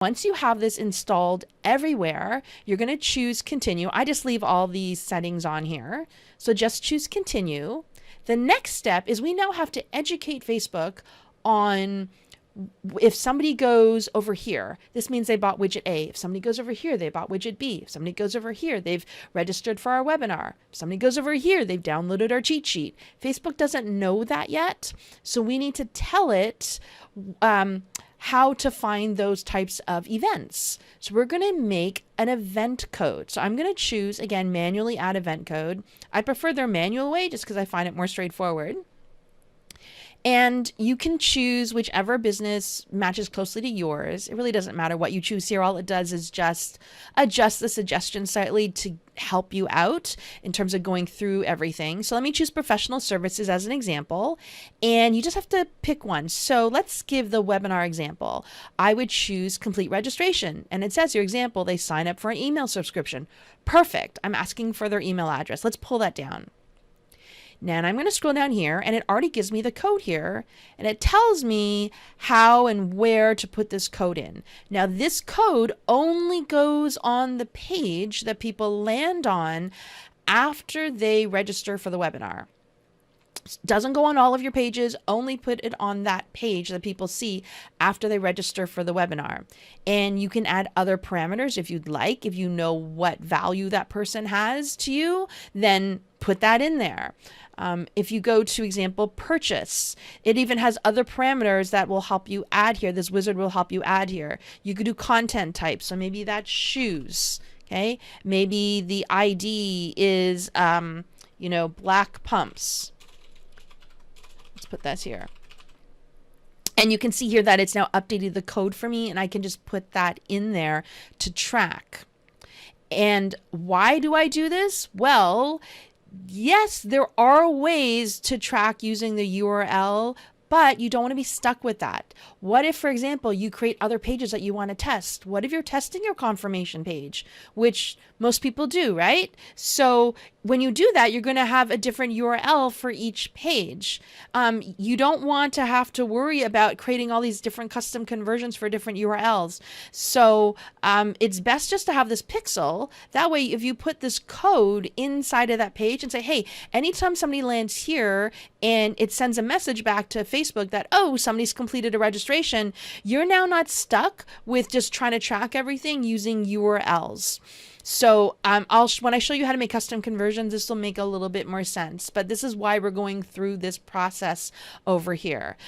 Once you have this installed everywhere, you're going to choose continue. I just leave all these settings on here. So just choose continue. The next step is we now have to educate Facebook on if somebody goes over here, this means they bought widget A. If somebody goes over here, they bought widget B. If somebody goes over here, they've registered for our webinar. If somebody goes over here, they've downloaded our cheat sheet. Facebook doesn't know that yet, so we need to tell it how to find those types of events. So we're going to make an event code. So I'm going to choose, again, manually add event code. I prefer their manual way just because I find it more straightforward. And you can choose whichever business matches closely to yours. It really doesn't matter what you choose here. All it does is just adjust the suggestion slightly to help you out in terms of going through everything. So let me choose professional services as an example, and you just have to pick one. So let's give the webinar example. I would choose complete registration, and it says your example, they sign up for an email subscription. Perfect. I'm asking for their email address. Let's pull that down. Now I'm going to scroll down here, and it already gives me the code here, and it tells me how and where to put this code in. Now this code only goes on the page that people land on after they register for the webinar. Doesn't go on all of your pages, only put it on that page that people see after they register for the webinar. And you can add other parameters if you'd like. If you know what value that person has to you, then put that in there. If you go to example purchase, it even has other parameters that will help you add here. This wizard will help you add here. You could do content type. So maybe that's shoes. Okay. Maybe the ID is, black pumps. Let's put that here. And you can see here that it's now updated the code for me, and I can just put that in there to track. And why do I do this? Well, yes, there are ways to track using the URL, but you don't want to be stuck with that. What if, for example, you create other pages that you want to test? What if you're testing your confirmation page, which most people do, right? So when you do that, you're going to have a different URL for each page. You don't want to have to worry about creating all these different custom conversions for different URLs. So it's best just to have this pixel. That way, if you put this code inside of that page and say, hey, anytime somebody lands here and it sends a message back to Facebook that, oh, somebody's completed a registration, you're now not stuck with just trying to track everything using URLs. So when I show you how to make custom conversions, this will make a little bit more sense. But this is why we're going through this process over here.